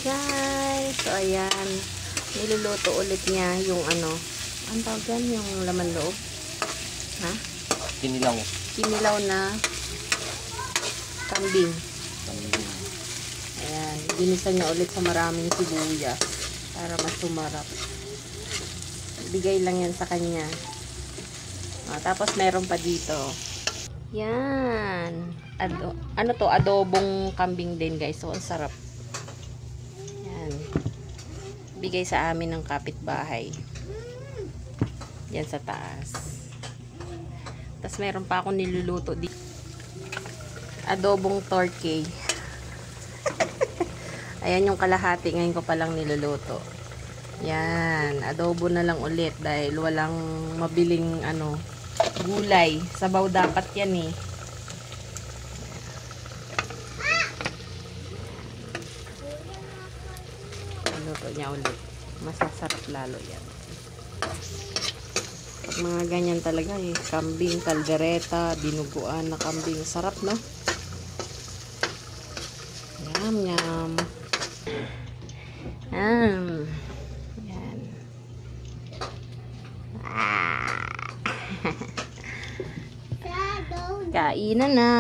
guys. So, ayan. Niluluto ulit niya yung ano. Ang tawag yan? Yung laman loob. Ha? Kinilaw. Kinilaw na kambing. Ayan. Ginisa niya ulit sa maraming sibuyas. Para mas sumarap. Bigay lang yan sa kanya. Tapos meron pa dito. Yan. Ano to? Adobong kambing din guys. So, ang sarap. Yan. Bigay sa amin ng kapitbahay. Yan sa taas. Tapos meron pa akong niluluto dito. Adobong torque. Ayan yung kalahati. Ngayon ko palang niluluto. Yan. Adobo na lang ulit. Dahil walang mabiling ano, gulay. Sabaw dapat yan eh. Luto niya ulit. Masasarap lalo yan. Pag mga ganyan talaga eh. Kambing, kaldereta, dinuguan na kambing. Sarap no? Yum, yum. Yan. Kainan na.